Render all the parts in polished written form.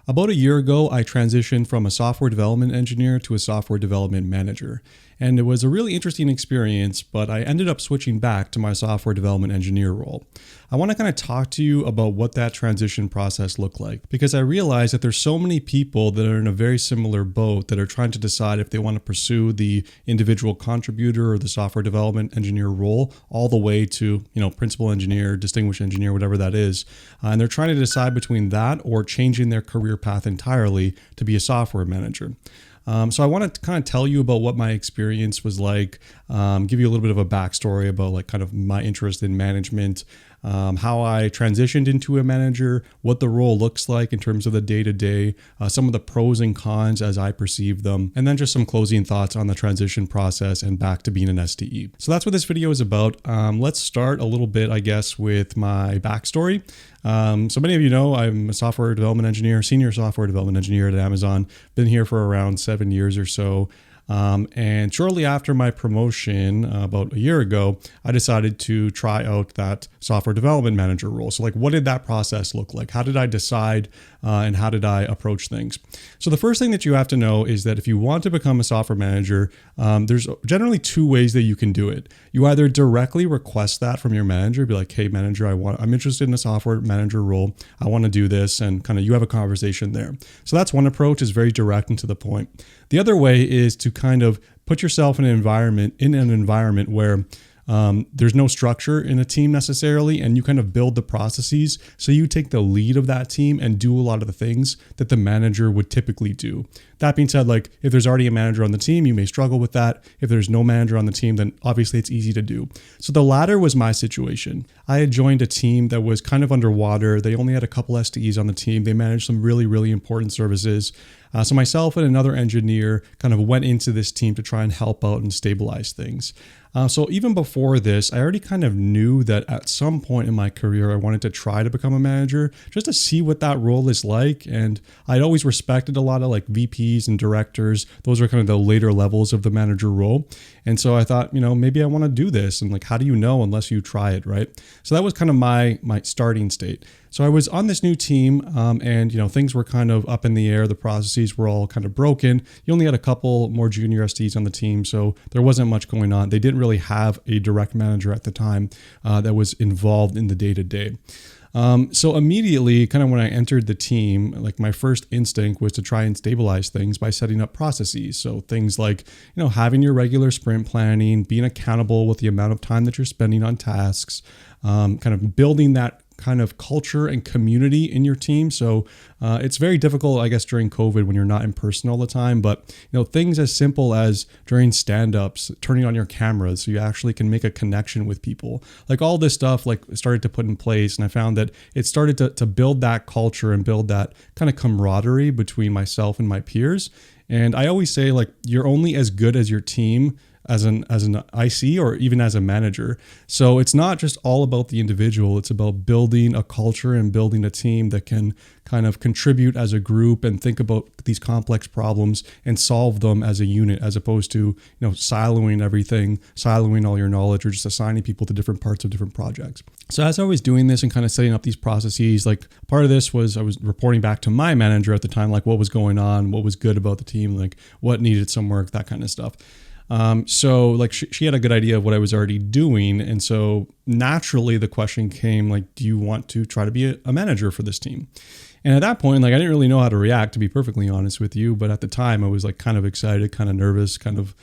About a year ago, I transitioned from a software development engineer to a software development manager. And it was a really interesting experience, but I ended up switching back to my software development engineer role. I want to kind of talk to you about what that transition process looked like, because I realized that there's so many people that are in a very similar boat that are trying to decide if they want to pursue the individual contributor or the software development engineer role all the way to, principal engineer, distinguished engineer, whatever that is. And they're trying to decide between that or changing their career path entirely to be a software manager. So I want to kind of tell you about what my experience was like, give you a little bit of a backstory about like kind of my interest in management, how I transitioned into a manager, what the role looks like in terms of the day-to-day, some of the pros and cons as I perceive them, and then just some closing thoughts on the transition process and back to being an SDE. So that's what this video is about. Let's start a little bit, I guess, with my backstory. So many of you know I'm a software development engineer, senior software development engineer at Amazon. Been here for around 7 years or so. And shortly after my promotion, about a year ago, I decided to try out that software development manager role. So like, what did that process look like? How did I decide and how did I approach things? So the first thing that you have to know is that if you want to become a software manager, there's generally two ways that you can do it. You either directly request that from your manager, be like, hey manager, I'm interested in a software manager role. I want to do this, and kind of you have a conversation there. So that's one approach, is very direct and to the point. The other way is to kind of put yourself in an environment where there's no structure in a team necessarily, and you kind of build the processes. So you take the lead of that team and do a lot of the things that the manager would typically do. That being said, like if there's already a manager on the team, you may struggle with that. If there's no manager on the team, then obviously it's easy to do. So the latter was my situation. I had joined a team that was kind of underwater. They only had a couple SDEs on the team. They managed some really, really important services. So myself and another engineer kind of went into this team to try and help out and stabilize things. So even before this, I already kind of knew that at some point in my career, I wanted to try to become a manager just to see what that role is like. And I'd always respected a lot of like VPs and directors. Those are kind of the later levels of the manager role. And so I thought, maybe I want to do this. And like, how do you know unless you try it, right? So that was kind of my starting state. So I was on this new team and, things were kind of up in the air. The processes were all kind of broken. You only had a couple more junior SDs on the team, so there wasn't much going on. They didn't really have a direct manager at the time that was involved in the day-to-day. So immediately, kind of when I entered the team, like my first instinct was to try and stabilize things by setting up processes. So things like, having your regular sprint planning, being accountable with the amount of time that you're spending on tasks, kind of building that kind of culture and community in your team. So it's very difficult, I guess, during COVID when you're not in person all the time. But things as simple as during stand-ups, turning on your cameras so you actually can make a connection with people. Like all this stuff like started to put in place, and I found that it started to build that culture and build that kind of camaraderie between myself and my peers. And I always say, like, you're only as good as your team as an IC or even as a manager. So it's not just all about the individual. It's about building a culture and building a team that can kind of contribute as a group and think about these complex problems and solve them as a unit, as opposed to, siloing everything, siloing all your knowledge, or just assigning people to different parts of different projects. So as I was doing this and kind of setting up these processes, like part of this was I was reporting back to my manager at the time, like what was going on, what was good about the team, like what needed some work, that kind of stuff. So like she had a good idea of what I was already doing. And so naturally the question came like, do you want to try to be a manager for this team? And at that point, like I didn't really know how to react, to be perfectly honest with you. But at the time I was like kind of excited, kind of nervous, kind of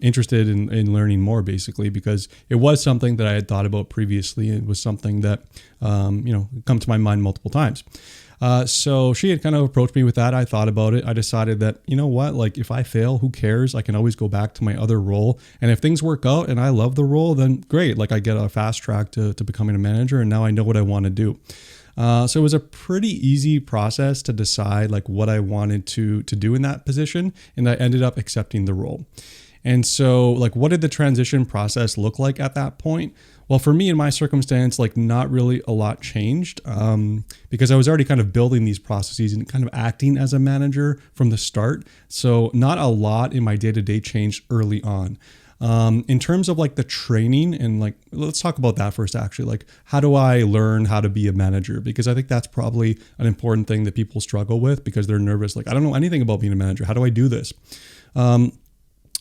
interested in learning more, basically, because it was something that I had thought about previously. It was something that, come to my mind multiple times. So she had kind of approached me with that. I thought about it. I decided that, like if I fail, who cares? I can always go back to my other role. And if things work out and I love the role, then great. Like I get a fast track to becoming a manager. And now I know what I want to do. So it was a pretty easy process to decide like what I wanted to do in that position. And I ended up accepting the role. And so like, what did the transition process look like at that point? Well, for me in my circumstance, like not really a lot changed because I was already kind of building these processes and kind of acting as a manager from the start. So not a lot in my day-to-day changed early on. In terms of like the training and like, let's talk about that first, actually. Like, how do I learn how to be a manager? Because I think that's probably an important thing that people struggle with because they're nervous. Like, I don't know anything about being a manager. How do I do this?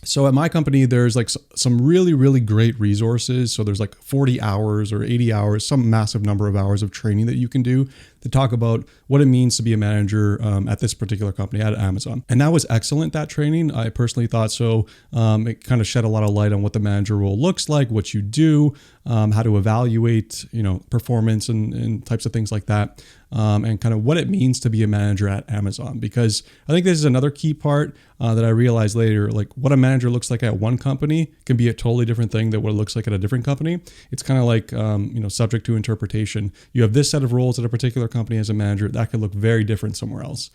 So at my company, there's like some really, really great resources. So there's like 40 hours or 80 hours, some massive number of hours of training that you can do to talk about what it means to be a manager at this particular company at Amazon. And that was excellent, that training. I personally thought so. It kind of shed a lot of light on what the manager role looks like, what you do, how to evaluate, performance and types of things like that. And kind of what it means to be a manager at Amazon. Because I think this is another key part that I realized later, like what a manager looks like at one company can be a totally different thing than what it looks like at a different company. It's kind of like, subject to interpretation. You have this set of roles at a particular company as a manager, that could look very different somewhere else.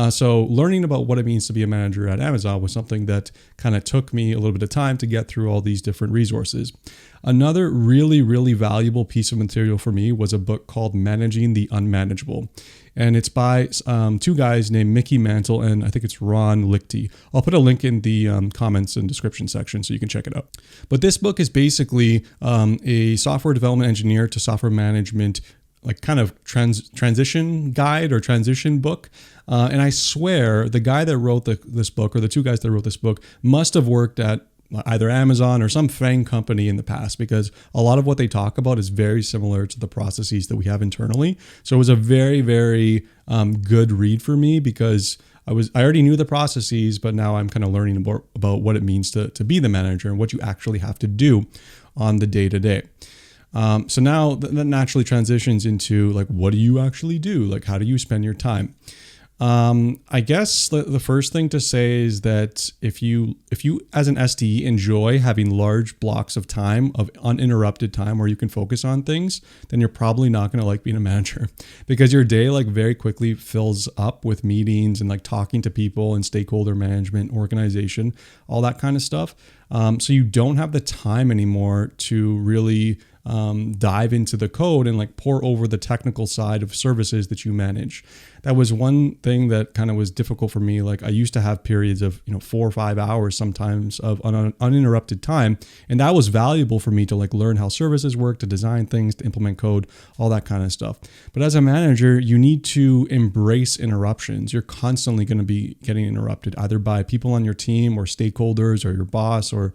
So learning about what it means to be a manager at Amazon was something that kind of took me a little bit of time to get through all these different resources. Another really, really valuable piece of material for me was a book called Managing the Unmanageable. And it's by two guys named Mickey Mantle and I think it's Ron Lichty. I'll put a link in the comments and description section so you can check it out. But this book is basically a software development engineer to software management like kind of transition guide or transition book. And I swear the guy that wrote this book, or the two guys that wrote this book, must have worked at either Amazon or some FANG company in the past, because a lot of what they talk about is very similar to the processes that we have internally. So it was a very, very good read for me because I already knew the processes, but now I'm kind of learning about what it means to be the manager and what you actually have to do on the day-to-day. So now that naturally transitions into like, what do you actually do? Like, how do you spend your time? I guess the first thing to say is that if you as an SDE enjoy having large blocks of time, of uninterrupted time where you can focus on things, then you're probably not going to like being a manager because your day like very quickly fills up with meetings and like talking to people and stakeholder management, organization, all that kind of stuff. So you don't have the time anymore to really dive into the code and like pour over the technical side of services that you manage. That was one thing that kind of was difficult for me. Like I used to have periods of 4 or 5 hours sometimes of uninterrupted time, and that was valuable for me to like learn how services work, to design things, to implement code, all that kind of stuff. But as a manager, you need to embrace interruptions. You're constantly going to be getting interrupted either by people on your team or stakeholders or your boss or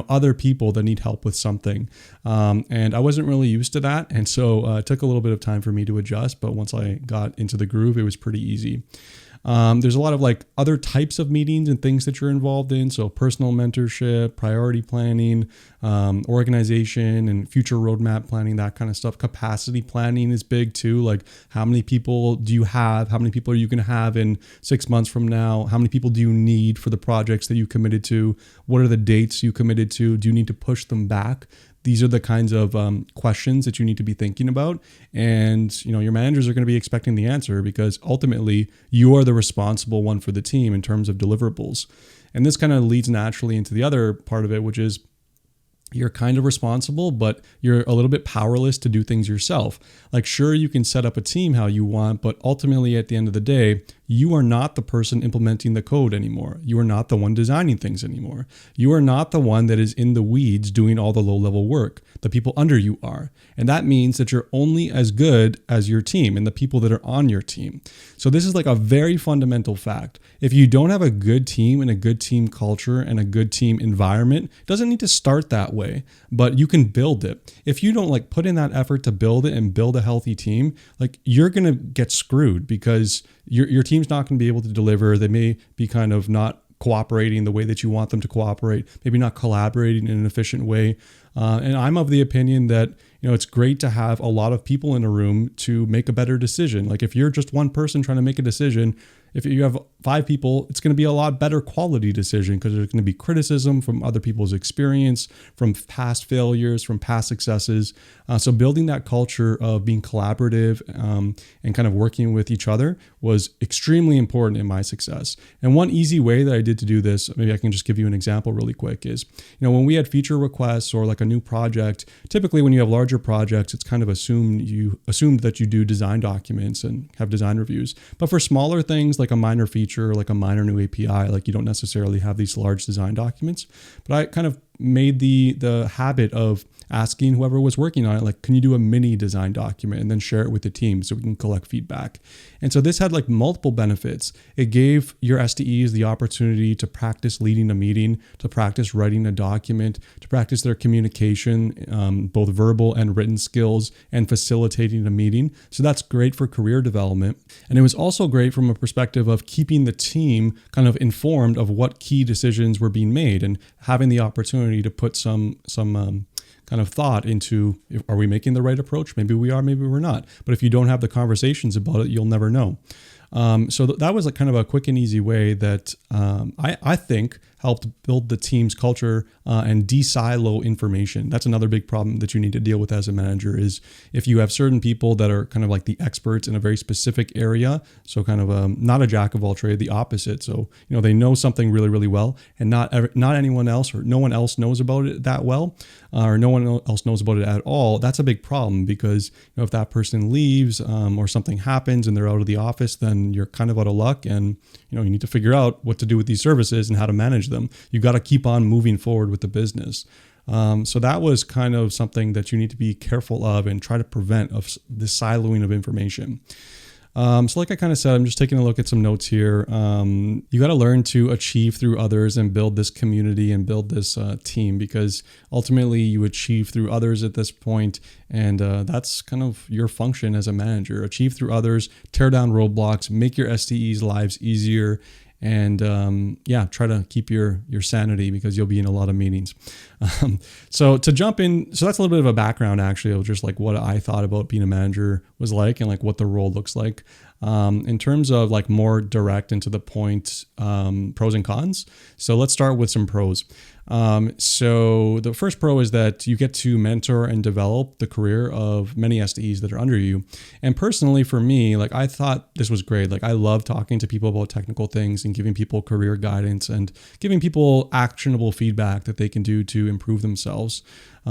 other people that need help with something. And I wasn't really used to that, and so it took a little bit of time for me to adjust. But once I got into the groove, it was pretty easy. There's a lot of like other types of meetings and things that you're involved in. So personal mentorship, priority planning, organization and future roadmap planning, that kind of stuff. Capacity planning is big too. Like how many people do you have? How many people are you going to have in 6 months from now? How many people do you need for the projects that you committed to? What are the dates you committed to? Do you need to push them back? These are the kinds of questions that you need to be thinking about. And, your managers are going to be expecting the answer because ultimately you are the responsible one for the team in terms of deliverables. And this kind of leads naturally into the other part of it, which is you're kind of responsible, but you're a little bit powerless to do things yourself. Like, sure, you can set up a team how you want, but ultimately at the end of the day, you are not the person implementing the code anymore. You are not the one designing things anymore. You are not the one that is in the weeds doing all the low-level work. The people under you are. And that means that you're only as good as your team and the people that are on your team. So this is like a very fundamental fact. If you don't have a good team and a good team culture and a good team environment, it doesn't need to start that way, but you can build it. If you don't like put in that effort to build it and build a healthy team, like you're going to get screwed because your team's not going to be able to deliver. They may be kind of not cooperating the way that you want them to cooperate, maybe not collaborating in an efficient way. And I'm of the opinion that, it's great to have a lot of people in a room to make a better decision. Like if you're just one person trying to make a decision, if you have 5 people, it's going to be a lot better quality decision because there's going to be criticism from other people's experience, from past failures, from past successes. So building that culture of being collaborative and kind of working with each other was extremely important in my success. And one easy way that I did to do this, maybe I can just give you an example really quick, is, when we had feature requests or like a new project, typically when you have larger projects, it's kind of assumed that you do design documents and have design reviews. But for smaller things like a minor feature, like a minor new API, like you don't necessarily have these large design documents. But I kind of made the habit of asking whoever was working on it, like, can you do a mini design document and then share it with the team so we can collect feedback? And so this had like multiple benefits. It gave your SDEs the opportunity to practice leading a meeting, to practice writing a document, to practice their communication, both verbal and written skills, and facilitating a meeting. So that's great for career development. And it was also great from a perspective of keeping the team kind of informed of what key decisions were being made and having the opportunity to put some kind of thought into, are we making the right approach? Maybe we are, maybe we're not. But if you don't have the conversations about it, you'll never know. So that was a kind of a quick and easy way that I think helped build the team's culture and de-silo information. That's another big problem that you need to deal with as a manager is if you have certain people that are kind of like the experts in a very specific area, so kind of not a jack of all trades, the opposite. So, they know something really, really well and not anyone else or no one else knows about it that well or no one else knows about it at all. That's a big problem because if that person leaves or something happens and they're out of the office, then you're kind of out of luck and you need to figure out what to do with these services and how to manage them. You got to keep on moving forward with the business. So that was kind of something that you need to be careful of and try to prevent of the siloing of information. So like I kind of said, I'm just taking a look at some notes here. You got to learn to achieve through others and build this community and build this team because ultimately you achieve through others at this point. And that's kind of your function as a manager. Achieve through others, tear down roadblocks, make your SDEs' lives easier. And try to keep your sanity because you'll be in a lot of meetings. So to jump in, so that's a little bit of a background actually of just like what I thought about being a manager was like and like what the role looks like. In terms of like more direct and to the point pros and cons. So let's start with some pros. So the first pro is that you get to mentor and develop the career of many SDEs that are under you. And personally for me, like I thought this was great. Like I love talking to people about technical things and giving people career guidance and giving people actionable feedback that they can do to improve themselves.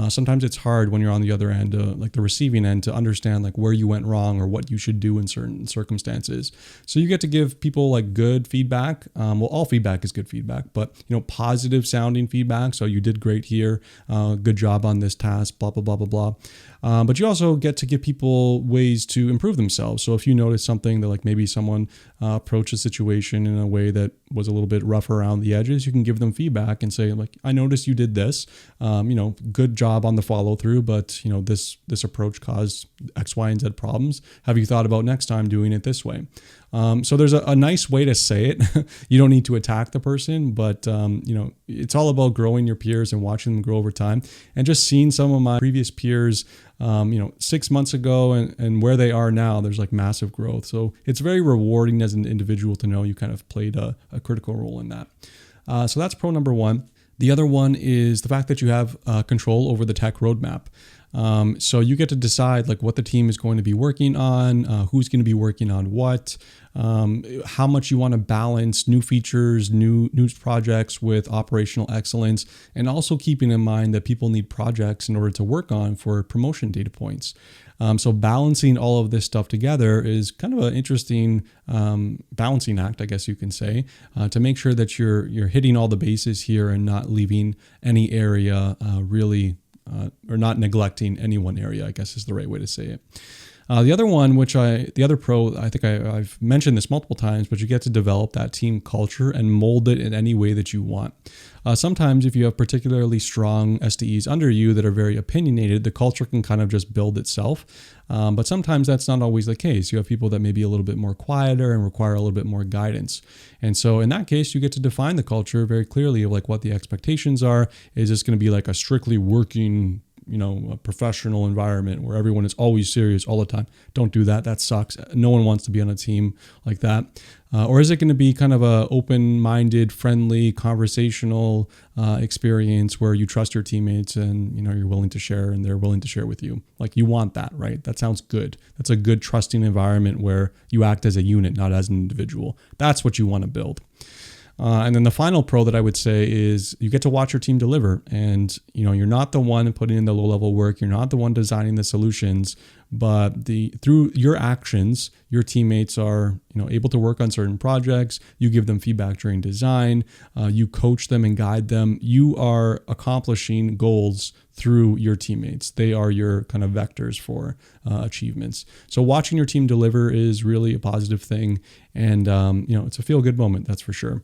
Sometimes it's hard when you're on the other end, like the receiving end, to understand like where you went wrong or what you should do in certain circumstances. So you get to give people like good feedback. Well, all feedback is good feedback, but positive sounding feedback. So you did great here. Good job on this task, blah, blah, blah, blah, blah. But you also get to give people ways to improve themselves. So if you notice something that like maybe someone approached a situation in a way that was a little bit rough around the edges, you can give them feedback and say like, I noticed you did this, good job on the follow through, but this approach caused X, Y, and Z problems. Have you thought about next time doing it this way? So there's a nice way to say it. You don't need to attack the person, but it's all about growing your peers and watching them grow over time. And just seeing some of my previous peers, 6 months ago and where they are now, there's like massive growth. So it's very rewarding as an individual to know you kind of played a critical role in that. So that's pro number one. The other one is the fact that you have control over the tech roadmap. So you get to decide like what the team is going to be working on, who's going to be working on what, how much you want to balance new features, new projects with operational excellence, and also keeping in mind that people need projects in order to work on for promotion data points. So balancing all of this stuff together is kind of an interesting balancing act, I guess you can say, to make sure that you're hitting all the bases here and not leaving any area or not neglecting any one area, I guess is the right way to say it. The other pro, I think I've mentioned this multiple times, but you get to develop that team culture and mold it in any way that you want. Sometimes if you have particularly strong SDEs under you that are very opinionated, the culture can kind of just build itself. But sometimes that's not always the case. You have people that may be a little bit more quieter and require a little bit more guidance. And so in that case, you get to define the culture very clearly of like what the expectations are. Is this going to be like a strictly working a professional environment where everyone is always serious all the time? Don't do that. That sucks. No one wants to be on a team like that. Or is it going to be kind of a open-minded, friendly, conversational experience where you trust your teammates and you're willing to share and they're willing to share with you? Like you want that, right? That sounds good. That's a good, trusting environment where you act as a unit, not as an individual. That's what you want to build. And then the final pro that I would say is you get to watch your team deliver, and you're not the one putting in the low level work. You're not the one designing the solutions, but through your actions, your teammates are able to work on certain projects. You give them feedback during design. You coach them and guide them. You are accomplishing goals through your teammates. They are your kind of vectors for achievements. So watching your team deliver is really a positive thing, and it's a feel-good moment, that's for sure.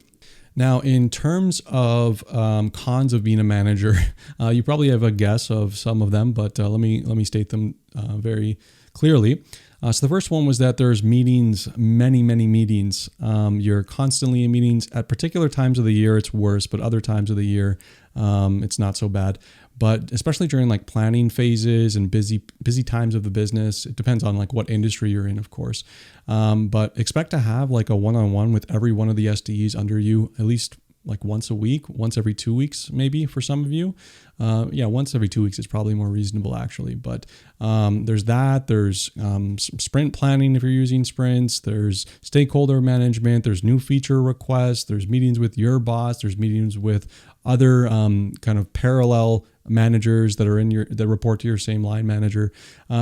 Now, in terms of cons of being a manager, you probably have a guess of some of them, but let me state them very clearly. So the first one was that there's meetings, many meetings. You're constantly in meetings. At particular times of the year, it's worse, but other times of the year, it's not so bad. But especially during like planning phases and busy times of the business, it depends on like what industry you're in, of course. But expect to have like a one-on-one with every one of the SDEs under you, at least like once a week, once every 2 weeks, maybe for some of you. Once every 2 weeks is probably more reasonable actually. But there's that. There's sprint planning if you're using sprints. There's stakeholder management. There's new feature requests. There's meetings with your boss. There's meetings with other kind of parallel managers that are that report to your same line manager.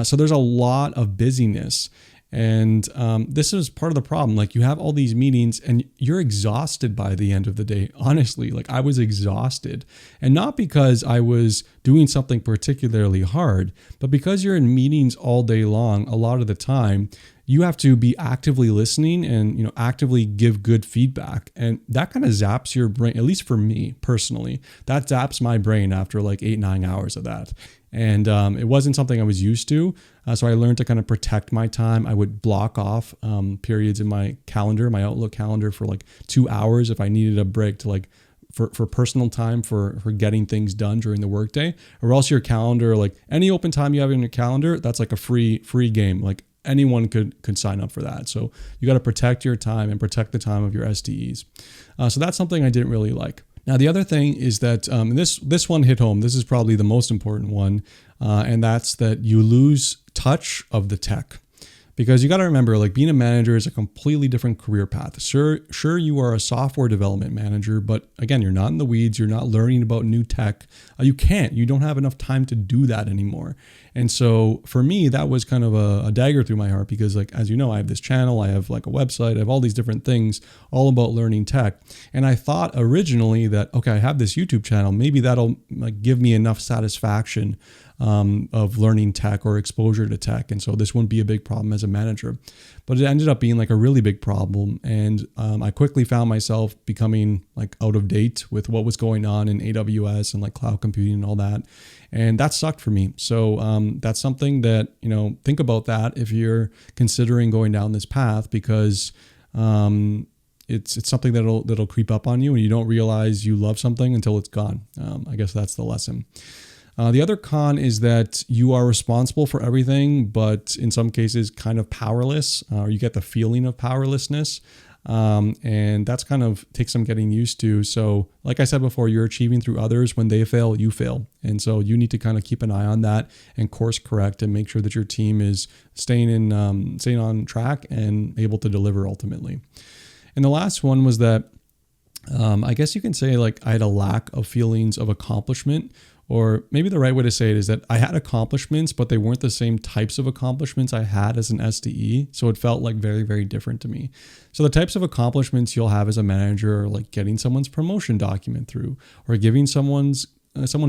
So there's a lot of busyness. And this is part of the problem. Like you have all these meetings and you're exhausted by the end of the day. Honestly, like I was exhausted, and not because I was doing something particularly hard, but because you're in meetings all day long, a lot of the time, you have to be actively listening and actively give good feedback. And that kind of zaps your brain, at least for me personally. That zaps my brain after like 8-9 hours of that. And it wasn't something I was used to. So I learned to kind of protect my time. I would block off periods in my calendar, my Outlook calendar, for like 2 hours if I needed a break to like for personal time for getting things done during the workday. Or else your calendar, like any open time you have in your calendar, that's like a free game. Like anyone could sign up for that. So you got to protect your time and protect the time of your SDEs. So that's something I didn't really like. Now, the other thing is that this one hit home. This is probably the most important one, and that's that you lose touch of the tech. Because you got to remember, like being a manager is a completely different career path. Sure, you are a software development manager, but again, you're not in the weeds. You're not learning about new tech. You don't have enough time to do that anymore. And so for me, that was kind of a dagger through my heart because, like, as you know, I have this channel, I have like a website, I have all these different things all about learning tech. And I thought originally that, okay, I have this YouTube channel, maybe that'll like give me enough satisfaction of learning tech or exposure to tech. And so this wouldn't be a big problem as a manager, but it ended up being like a really big problem. And I quickly found myself becoming like out of date with what was going on in AWS and like cloud computing and all that. And that sucked for me. So that's something that, think about that if you're considering going down this path, because it's something that'll creep up on you and you don't realize you love something until it's gone. I guess that's the lesson. The other con is that you are responsible for everything, but in some cases kind of powerless, or you get the feeling of powerlessness. And that's kind of takes some getting used to. So like I said before, you're achieving through others. When they fail, you fail. And so you need to kind of keep an eye on that and course correct and make sure that your team is staying on track and able to deliver ultimately. And the last one was that I guess you can say like I had a lack of feelings of accomplishment. Or maybe the right way to say it is that I had accomplishments, but they weren't the same types of accomplishments I had as an SDE. So it felt like very, very different to me. So the types of accomplishments you'll have as a manager are like getting someone's promotion document through, or giving someone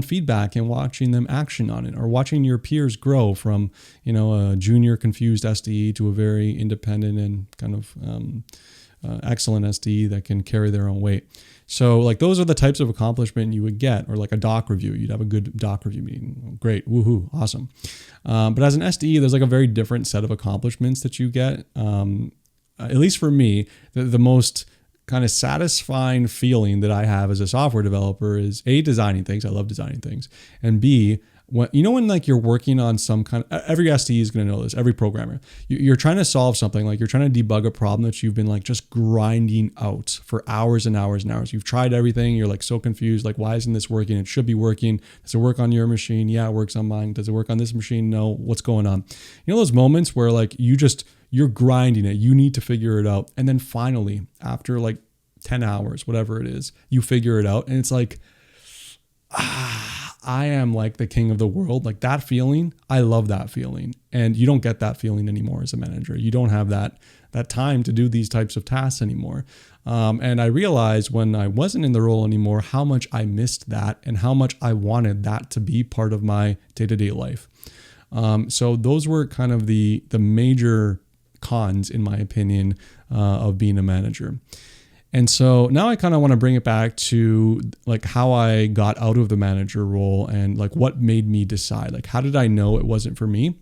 feedback and watching them action on it, or watching your peers grow from, a junior confused SDE to a very independent and kind of excellent SDE that can carry their own weight. So like those are the types of accomplishment you would get, or like a doc review. You'd have a good doc review meeting. Great. Woohoo. Awesome. But as an SDE, there's like a very different set of accomplishments that you get. At least for me, the most kind of satisfying feeling that I have as a software developer is A, designing things. I love designing things. And B, when like you're working on some kind of, every SDE is going to know this, every programmer, you're trying to solve something, like you're trying to debug a problem that you've been like just grinding out for hours and hours and hours. You've tried everything. You're like so confused. Like, why isn't this working? It should be working. Does it work on your machine? Yeah, it works on mine. Does it work on this machine? No. What's going on? Those moments where like you're grinding it, you need to figure it out. And then finally, after like 10 hours, whatever it is, you figure it out. And it's like, I am like the king of the world. Like that feeling, I love that feeling. And you don't get that feeling anymore as a manager. You don't have that time to do these types of tasks anymore. And I realized when I wasn't in the role anymore, how much I missed that and how much I wanted that to be part of my day-to-day life. So those were kind of the major cons, in my opinion, of being a manager. And so now I kind of want to bring it back to like how I got out of the manager role and like what made me decide, like how did I know it wasn't for me?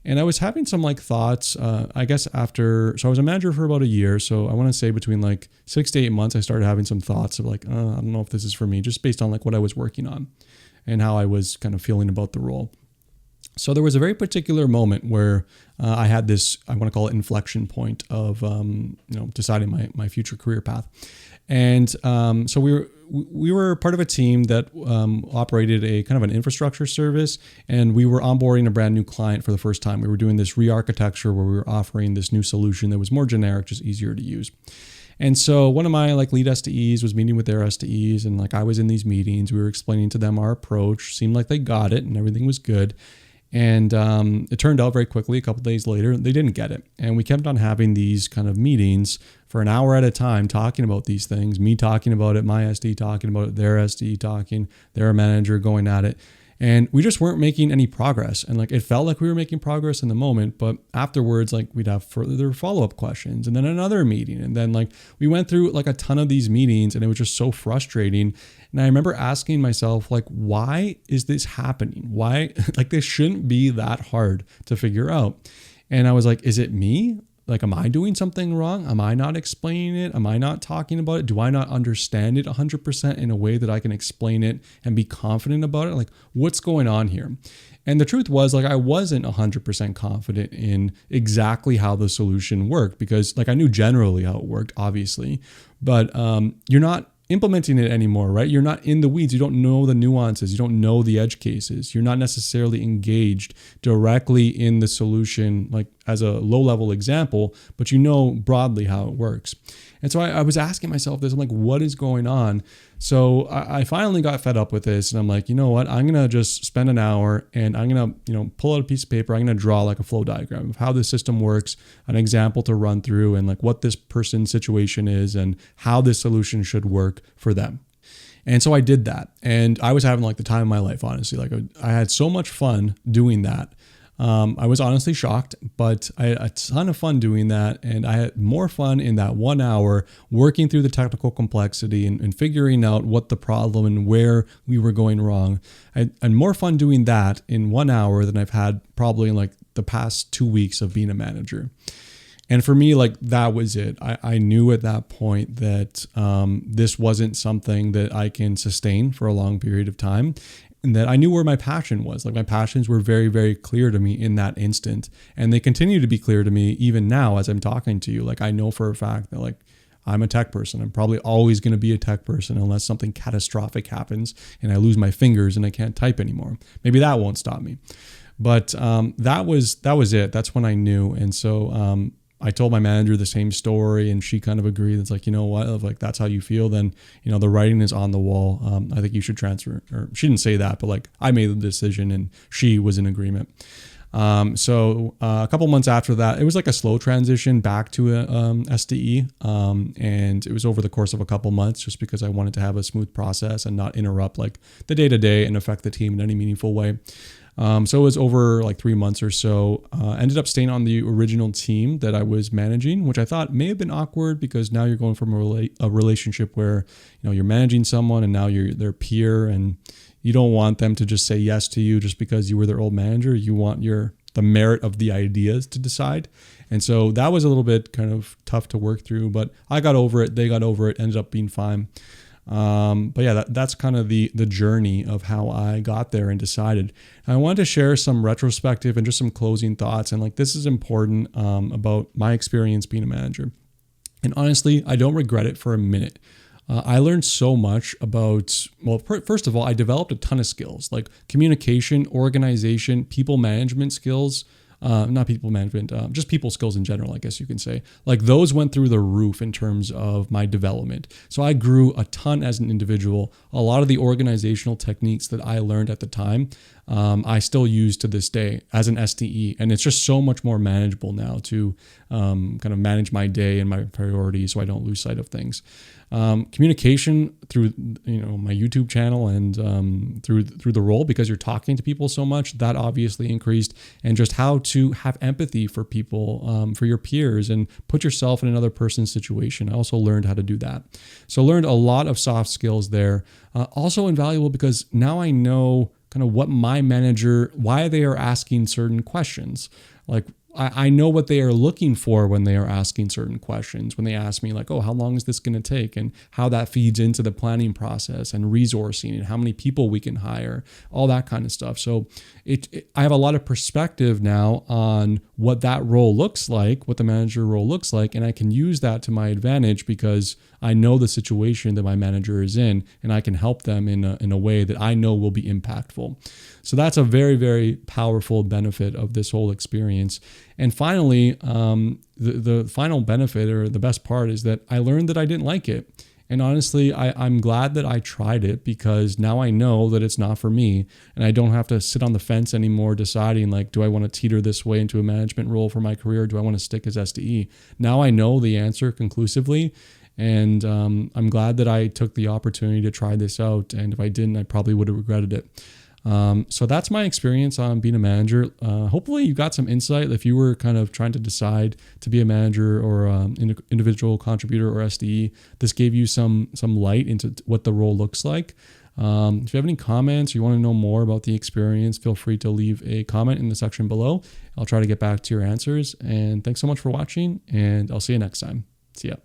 And I was having some like thoughts, I guess so I was a manager for about a year. So I want to say between like 6 to 8 months, I started having some thoughts of like, I don't know if this is for me, just based on like what I was working on and how I was kind of feeling about the role. So there was a very particular moment where I had this, I want to call it inflection point of, deciding my future career path. And so we were part of a team that operated a kind of an infrastructure service, and we were onboarding a brand new client for the first time. We were doing this re-architecture where we were offering this new solution that was more generic, just easier to use. And so one of my like lead SDEs was meeting with their SDEs, and like I was in these meetings, we were explaining to them our approach, seemed like they got it and everything was good. And it turned out very quickly, a couple of days later, they didn't get it. And we kept on having these kind of meetings for an hour at a time, talking about these things, me talking about it, my SD talking about it, their SD talking, their manager going at it. And we just weren't making any progress. And like, it felt like we were making progress in the moment, but afterwards, like we'd have further follow-up questions and then another meeting. And then like, we went through like a ton of these meetings and it was just so frustrating. And I remember asking myself, like, why is this happening? Why, like this shouldn't be that hard to figure out. And I was like, is it me? Like, am I doing something wrong? Am I not explaining it? Am I not talking about it? Do I not understand it 100% in a way that I can explain it and be confident about it? Like, what's going on here? And the truth was, like, I wasn't 100% confident in exactly how the solution worked because, like, I knew generally how it worked, obviously, but you're not implementing it anymore, right? You're not in the weeds. You don't know the nuances. You don't know the edge cases. You're not necessarily engaged directly in the solution, like as a low-level example, but you know broadly how it works. And so I was asking myself this, I'm like, what is going on? So I finally got fed up with this and I'm like, you know what? I'm going to just spend an hour and I'm going to, pull out a piece of paper. I'm going to draw like a flow diagram of how the system works, an example to run through and like what this person's situation is and how this solution should work for them. And so I did that and I was having like the time of my life, honestly. Like I had so much fun doing that. I was honestly shocked, but I had a ton of fun doing that. And I had more fun in that 1 hour working through the technical complexity and figuring out what the problem and where we were going wrong. I had more fun doing that in 1 hour than I've had probably in like the past 2 weeks of being a manager. And for me, like that was it. I knew at that point that this wasn't something that I can sustain for a long period of time. And that I knew where my passion was. Like my passions were very, very clear to me in that instant. And they continue to be clear to me even now as I'm talking to you. Like I know for a fact that like I'm a tech person. I'm probably always going to be a tech person unless something catastrophic happens and I lose my fingers and I can't type anymore. Maybe that won't stop me. But that was it. That's when I knew. And so I told my manager the same story and she kind of agreed. It's like, you know what, if like that's how you feel, then, the writing is on the wall. I think you should transfer, or she didn't say that, but like I made the decision and she was in agreement. So a couple months after that, it was like a slow transition back to a SDE. And it was over the course of a couple months just because I wanted to have a smooth process and not interrupt like the day to day and affect the team in any meaningful way. So it was over like 3 months or so. Ended up staying on the original team that I was managing, which I thought may have been awkward because now you're going from a relationship where you're managing someone and now you're their peer, and you don't want them to just say yes to you just because you were their old manager. You want the merit of the ideas to decide. And so that was a little bit kind of tough to work through, but I got over it. They got over it. Ended up being fine. But yeah, that's kind of the journey of how I got there and decided. And I wanted to share some retrospective and just some closing thoughts. And like, this is important, about my experience being a manager. And honestly, I don't regret it for a minute. I learned so much about, well, first of all, I developed a ton of skills like communication, organization, people management skills. not people management, just people skills in general, I guess you can say. Like those went through the roof in terms of my development. So I grew a ton as an individual. A lot of the organizational techniques that I learned at the time, I still use to this day as an STE. And it's just so much more manageable now to kind of manage my day and my priorities so I don't lose sight of things. Communication through my YouTube channel and through the role, because you're talking to people so much, that obviously increased. And just how to have empathy for people, for your peers, and put yourself in another person's situation. I also learned how to do that. So learned a lot of soft skills there. Also invaluable because now I know kind of what my manager, why they are asking certain questions. Like I know what they are looking for when they are asking certain questions. When they ask me like, oh, how long is this going to take? And how that feeds into the planning process and resourcing and how many people we can hire, all that kind of stuff. So I have a lot of perspective now on what that role looks like, what the manager role looks like. And I can use that to my advantage because I know the situation that my manager is in, and I can help them in a way that I know will be impactful. So that's a very, very powerful benefit of this whole experience. And finally, the final benefit, or the best part, is that I learned that I didn't like it. And honestly, I'm glad that I tried it, because now I know that it's not for me, and I don't have to sit on the fence anymore deciding like, do I want to teeter this way into a management role for my career? Or do I want to stick as SDE? Now I know the answer conclusively. And I'm glad that I took the opportunity to try this out. And if I didn't, I probably would have regretted it. So that's my experience on being a manager. Hopefully you got some insight if you were kind of trying to decide to be a manager or individual contributor or SDE. This gave you some light into what the role looks like. If you have any comments or you want to know more about the experience, feel free to leave a comment in the section below. I'll try to get back to your answers. And thanks so much for watching, and I'll see you next time. See ya.